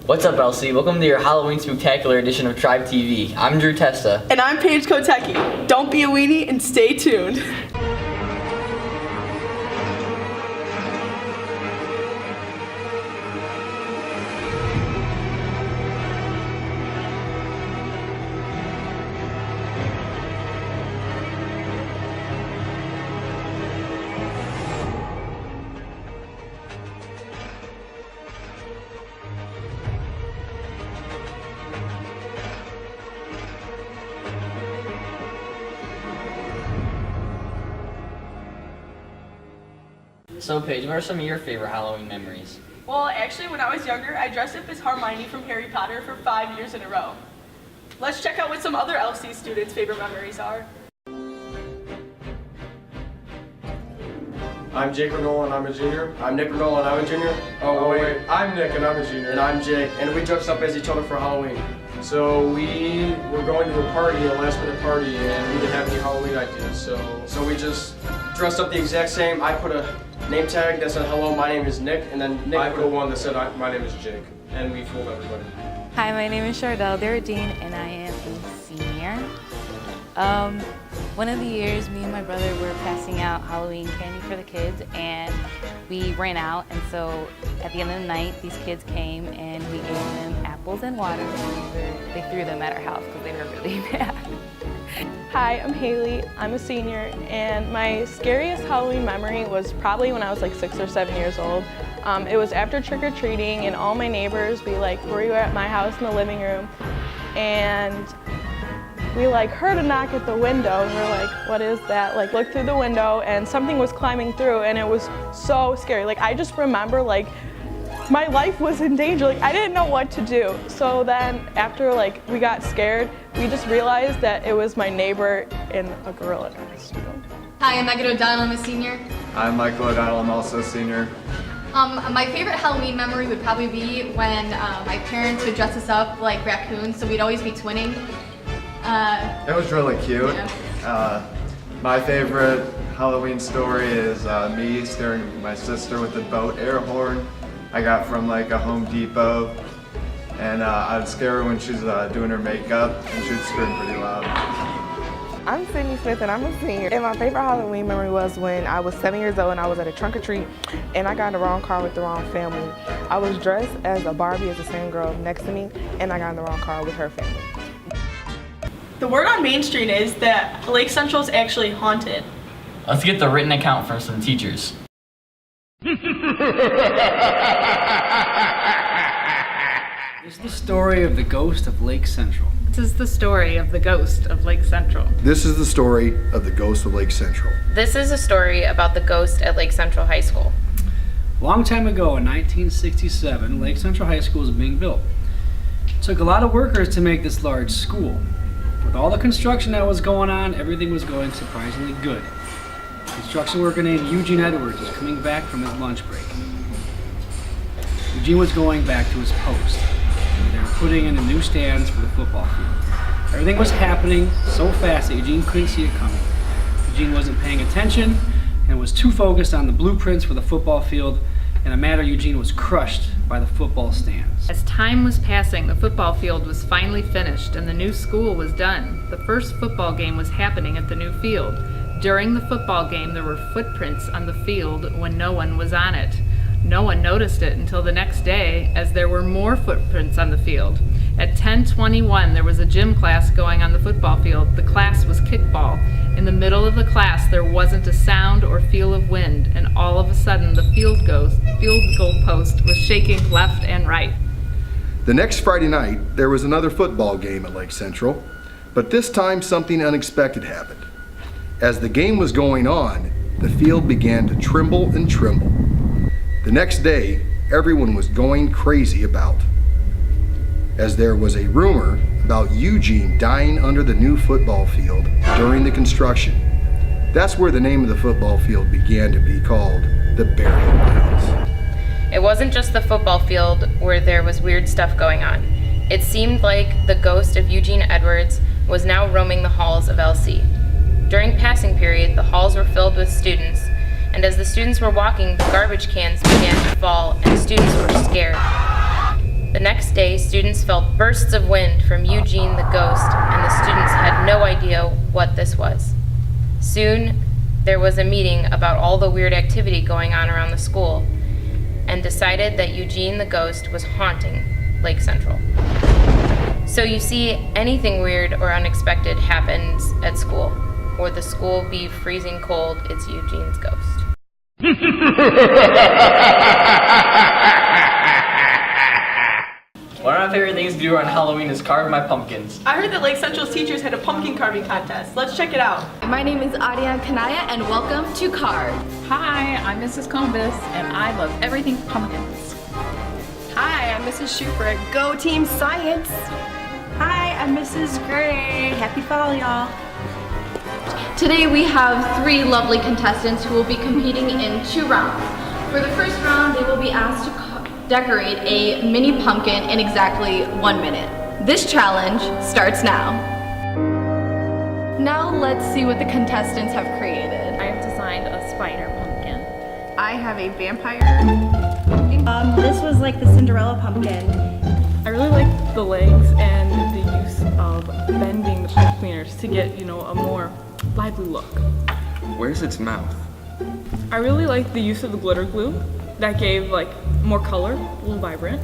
What's up, LC? Welcome to your Halloween Spooktacular edition of Tribe TV. I'm Drew Testa. And I'm Paige Kotecki. Don't be a weenie and stay tuned. So, Paige, what are some of your favorite Halloween memories? Well, actually, when I was younger, I dressed up as Hermione from Harry Potter for 5 years in a row. Let's check out what some other LC students' favorite memories are. I'm Jake Renol and I'm a junior. I'm Nick Renol and I'm a junior. Oh wait, I'm Nick and I'm a junior. And I'm Jake, and we dressed up as each other for Halloween. So we were going to a party, a last minute party, and we didn't have any Halloween ideas. So we just dressed up the exact same. I put a name tag that said, hello, my name is Nick, and then Nick put one that said, my name is Jake, and we fooled everybody. Hi, my name is Chardell Deradine, and I am a senior. One of the years, me and my brother were passing out Halloween candy for the kids, and we ran out, and so at the end of the night, these kids came, and we gave them apples and water, and they threw them at our house because they were really mad. Hi, I'm Haley. I'm a senior, and my scariest Halloween memory was probably when I was like 6 or 7 years old. It was after trick-or-treating, and all my neighbors, we were at my house in the living room, and we heard a knock at the window, and we're like, what is that? Looked through the window, and something was climbing through, and it was so scary. I just remember my life was in danger. I didn't know what to do. So then after we got scared, we just realized that it was my neighbor in a gorilla costume. Hi, I'm Megan O'Donnell, I'm a senior. I'm Michael O'Donnell, I'm also a senior. My favorite Halloween memory would probably be when my parents would dress us up like raccoons, so we'd always be twinning. It was really cute. Yeah. My favorite Halloween story is me staring at my sister with a boat air horn I got from a Home Depot, and I'd scare her when she's doing her makeup, and she'd scream pretty loud. I'm Sydney Smith and I'm a senior. And my favorite Halloween memory was when I was 7 years old and I was at a trunk or treat and I got in the wrong car with the wrong family. I was dressed as a Barbie as the same girl next to me, and I got in the wrong car with her family. The word on Main Street is that Lake Central is actually haunted. Let's get the written account from some teachers. This is the story of the ghost of Lake Central. This is the story of the ghost of Lake Central. This is the story of the ghost of Lake Central. This is a story about the ghost at Lake Central High School. A long time ago in 1967, Lake Central High School was being built. It took a lot of workers to make this large school. With all the construction that was going on, everything was going surprisingly good. A construction worker named Eugene Edwards was coming back from his lunch break. Eugene was going back to his post. They were putting in the new stands for the football field. Everything was happening so fast that Eugene couldn't see it coming. Eugene wasn't paying attention and was too focused on the blueprints for the football field. In a matter, Eugene was crushed by the football stands. As time was passing, the football field was finally finished and the new school was done. The first football game was happening at the new field. During the football game, there were footprints on the field when no one was on it. No one noticed it until the next day, as there were more footprints on the field. At 10:21, there was a gym class going on the football field. The class was kickball. In the middle of the class, there wasn't a sound or feel of wind, and all of a sudden, the field goal post was shaking left and right. The next Friday night, there was another football game at Lake Central, but this time something unexpected happened. As the game was going on, the field began to tremble and tremble. The next day, everyone was going crazy about, as there was a rumor about Eugene dying under the new football field during the construction. That's where the name of the football field began to be called the Burial Grounds. It wasn't just the football field where there was weird stuff going on. It seemed like the ghost of Eugene Edwards was now roaming the halls of LC. During passing period, the halls were filled with students, and as the students were walking, the garbage cans began to fall and students were scared. The next day, students felt bursts of wind from Eugene the ghost, and the students had no idea what this was. Soon, there was a meeting about all the weird activity going on around the school, and decided that Eugene the ghost was haunting Lake Central. So you see, anything weird or unexpected happens at school, or the school be freezing cold, it's Eugene's ghost. One of my favorite things to do on Halloween is carve my pumpkins. I heard that Lake Central's teachers had a pumpkin carving contest. Let's check it out. My name is Adian Kanaya, and welcome to Carve. Hi, I'm Mrs. Combus, and I love everything pumpkins. Hi, I'm Mrs. Schufer. Go Team Science! Hi, I'm Mrs. Gray. Happy fall, y'all. Today we have 3 lovely contestants who will be competing in 2 rounds. For the first round, they will be asked to decorate a mini pumpkin in exactly 1 minute. This challenge starts now. Now let's see what the contestants have created. I have designed a spider pumpkin. I have a vampire pumpkin. This was like the Cinderella pumpkin. I really like the legs and the use of bending the pipe cleaners to get, a more lively look. Where's its mouth? I really like the use of the glitter glue. That gave more color, a little vibrant.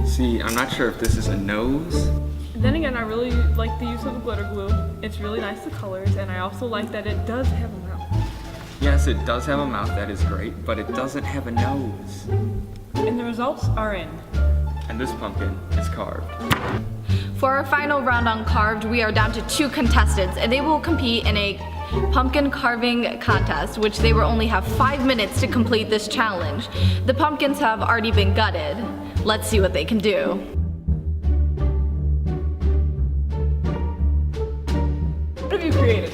See, I'm not sure if this is a nose. Then again, I really like the use of the glitter glue. It's really nice, the colors, and I also like that it does have a mouth. Yes, it does have a mouth, that is great, but it doesn't have a nose. And the results are in. And this pumpkin is carved. For our final round on Carved, we are down to 2 contestants, and they will compete in a pumpkin carving contest, which they will only have 5 minutes to complete this challenge. The pumpkins have already been gutted. Let's see what they can do. What have you created?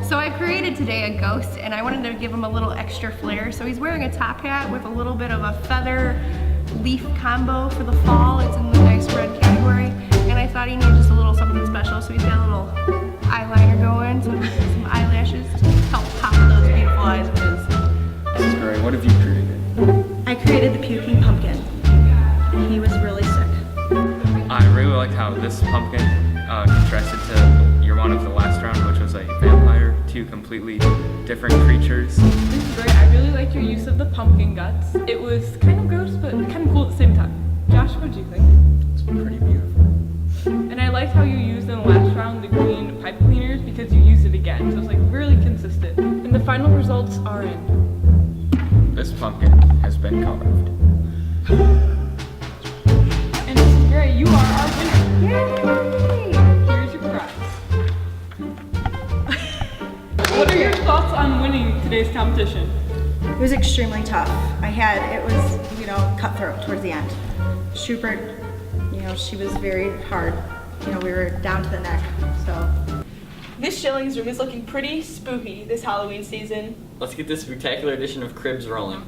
So I created today a ghost, and I wanted to give him a little extra flair. So he's wearing a top hat with a little bit of a feather leaf combo for the fall. It's in the nice red category. And I thought he needed just a little something special, so he's got a little eyeliner going, some eyelashes to help pop those beautiful eyes of his. This is great. What have you created? I created the puking pumpkin, and he was really sick. I really liked how this pumpkin contrasted to your one of the last round, which was a vampire, 2 completely different creatures. This is great. I really liked your use of the pumpkin guts. It was kind of gross, but kind of cool at the same time. Josh, what did you think? It's pretty beautiful. And I liked how you used in the last round the green pipe cleaners because you used it again. So it's really consistent. And the final results are in. This pumpkin has been carved. And this is great. You are our winner. Yay! Here's your prize. What are your thoughts on winning today's competition? It was extremely tough. It was, cutthroat towards the end. Schubert, she was very hard. We were down to the neck, so. This Shellys room is looking pretty spooky this Halloween season. Let's get this spectacular edition of Cribs rolling.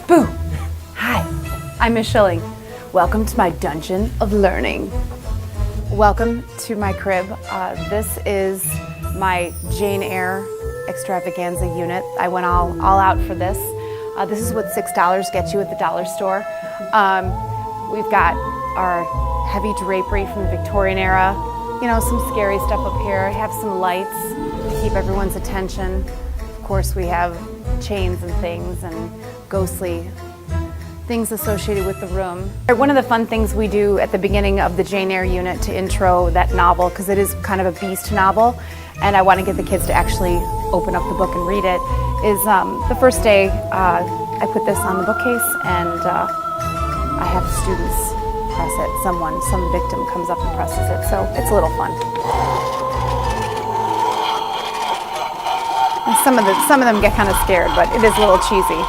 Boo! Hi, I'm Miss Schilling. Welcome to my Dungeon of Learning. Welcome to my crib. This is my Jane Eyre extravaganza unit. I went all out for this. This is what $6 gets you at the dollar store. We've got our heavy drapery from the Victorian era. Some scary stuff up here. I have some lights to keep everyone's attention. Of course, we have chains and things and ghostly things associated with the room. One of the fun things we do at the beginning of the Jane Eyre unit to intro that novel, because it is kind of a beast novel, and I want to get the kids to actually open up the book and read it, is the first day I put this on the bookcase and I have students press it. Some victim comes up and presses it, so it's a little fun. And some of them get kind of scared, but it is a little cheesy.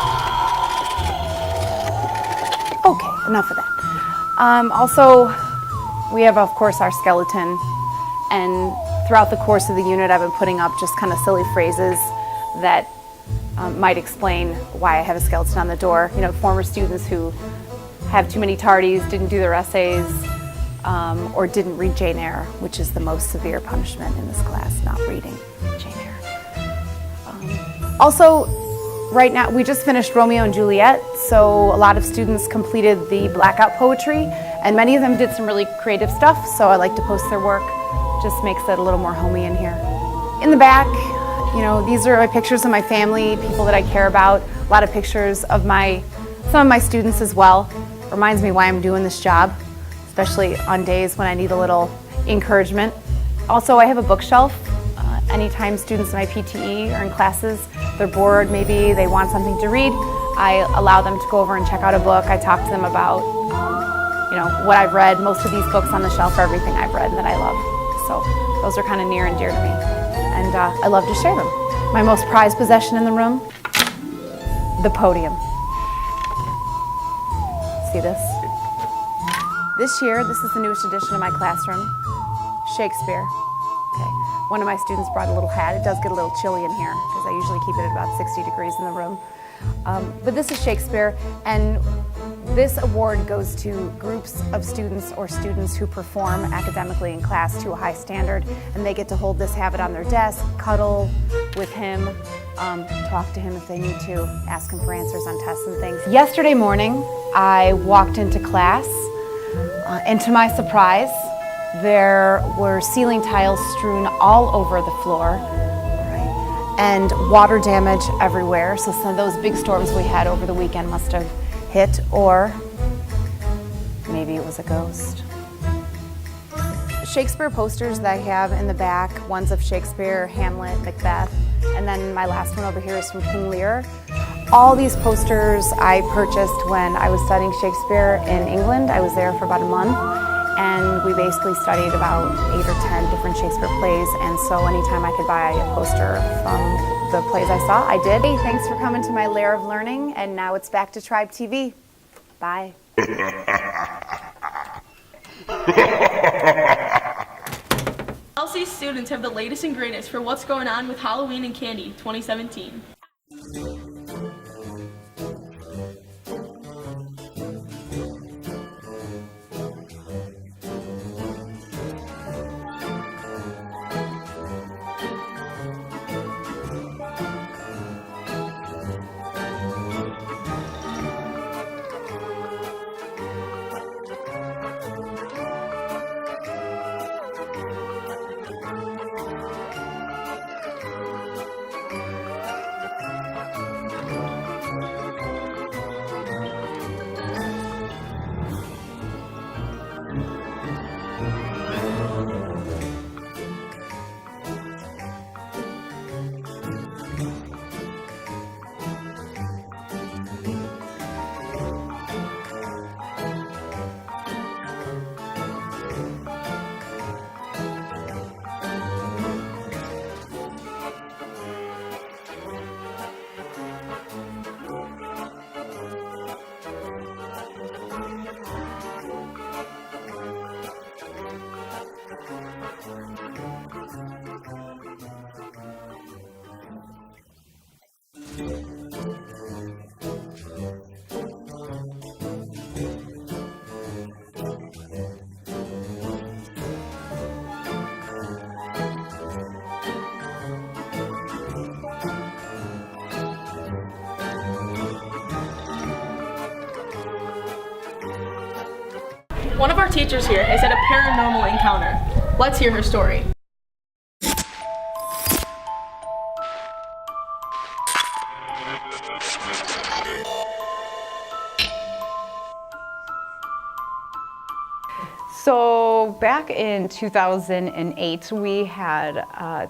Okay, enough of that. Also, we have, of course, our skeleton, and throughout the course of the unit, I've been putting up just kind of silly phrases that might explain why I have a skeleton on the door. You know, former students who have too many tardies, didn't do their essays, or didn't read Jane Eyre, which is the most severe punishment in this class, not reading Jane Eyre. Also, right now, we just finished Romeo and Juliet, so a lot of students completed the blackout poetry, and many of them did some really creative stuff, so I like to post their work. Just makes it a little more homey in here. In the back, you know, these are my pictures of my family, people that I care about, a lot of pictures of some of my students as well. Reminds me why I'm doing this job, especially on days when I need a little encouragement. Also, I have a bookshelf. Anytime students in my PTE are in classes, they're bored, maybe they want something to read, I allow them to go over and check out a book. I talk to them about you know, what I've read. Most of these books on the shelf are everything I've read and that I love. So those are kind of near and dear to me. And I love to share them. My most prized possession in the room, the podium. See this? This year, this is the newest addition of my classroom, Shakespeare. Okay. One of my students brought a little hat. It does get a little chilly in here because I usually keep it at about 60 degrees in the room. But this is Shakespeare, and this award goes to groups of students or students who perform academically in class to a high standard, and they get to hold this, have it on their desk, cuddle with him, talk to him if they need to, ask him for answers on tests and things. Yesterday morning, I walked into class, and to my surprise, there were ceiling tiles strewn all over the floor, and water damage everywhere. So some of those big storms we had over the weekend must have hit, or maybe it was a ghost. Shakespeare posters that I have in the back, one's of Shakespeare, Hamlet, Macbeth, and then my last one over here is from King Lear. All these posters I purchased when I was studying Shakespeare in England. I was there for about a month, and we basically studied about 8 or 10 different Shakespeare plays, and so anytime I could buy a poster from the plays I saw, I did. Hey, thanks for coming to my lair of learning, and now it's back to Tribe TV. Bye. LC students have the latest and greatest for what's going on with Halloween and Candy 2017. One of our teachers here has had a paranormal encounter. Let's hear her story. So back in 2008, we had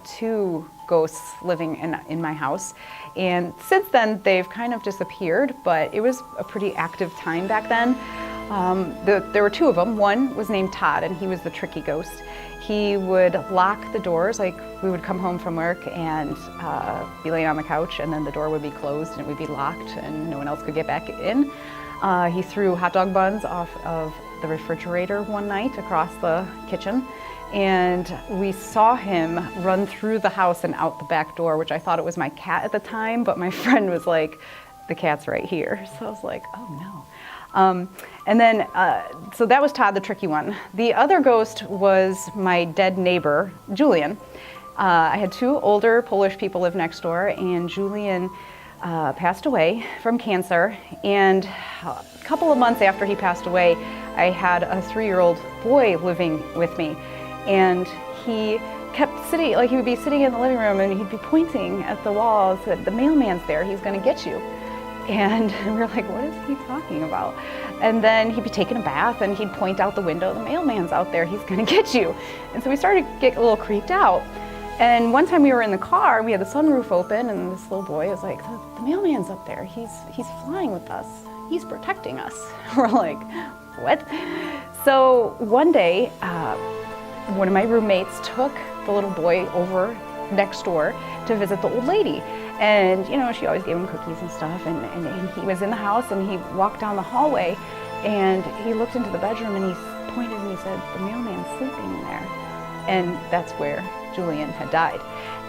2 ghosts living in my house, and since then they've kind of disappeared, but it was a pretty active time back then. There were 2 of them. One was named Todd, and he was the tricky ghost. He would lock the doors, like we would come home from work and be laying on the couch, and then the door would be closed and it would be locked and no one else could get back in. He threw hot dog buns off of the refrigerator one night across the kitchen, and we saw him run through the house and out the back door, which I thought it was my cat at the time, but my friend was like, the cat's right here. So I was like, oh no. And then, so that was Todd, the tricky one. The other ghost was my dead neighbor, Julian. I had two older Polish people live next door, and Julian passed away from cancer. And a couple of months after he passed away, I had a 3-year-old boy living with me. And he kept sitting, like he would be sitting in the living room and he'd be pointing at the walls, said, the mailman's there, he's gonna get you. And we were like, what is he talking about? And then he'd be taking a bath and he'd point out the window, the mailman's out there, he's gonna get you. And so we started to get a little creeped out. And one time we were in the car, we had the sunroof open, and this little boy was like, the mailman's up there, he's flying with us, he's protecting us. We're like, what? So one day, one of my roommates took the little boy over next door to visit the old lady. And you know, she always gave him cookies and stuff, and he was in the house, and he walked down the hallway, and he looked into the bedroom, and he pointed and he said, the mailman's sleeping in there. And that's where Julian had died.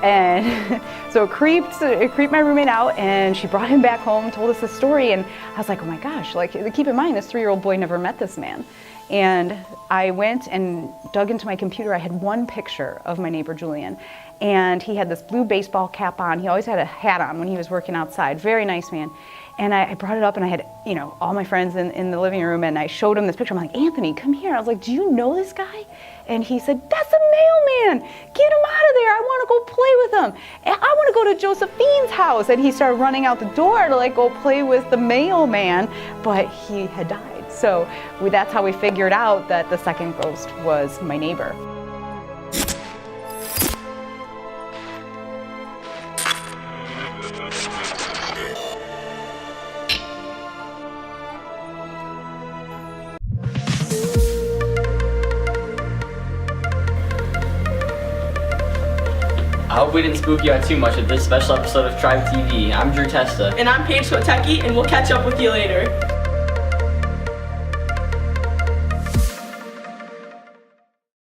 And so it creeped my roommate out, and she brought him back home, told us the story, and I was like, oh my gosh, like, keep in mind, this 3-year-old boy never met this man. And I went and dug into my computer. I had one picture of my neighbor Julian, and he had this blue baseball cap on. He always had a hat on when he was working outside. Very nice man. And I brought it up, and I had, you know, all my friends in the living room, and I showed him this picture. I'm like, Anthony, come here. I was like, do you know this guy? And he said, that's a mailman. Get him out of there. I want to go play with him. And I want to go to Josephine's house. And he started running out the door to like go play with the mailman, but he had died. So that's how we figured out that the second ghost was my neighbor. I hope we didn't spook you out too much with this special episode of Tribe TV. I'm Drew Testa. And I'm Paige Kotecki, and we'll catch up with you later.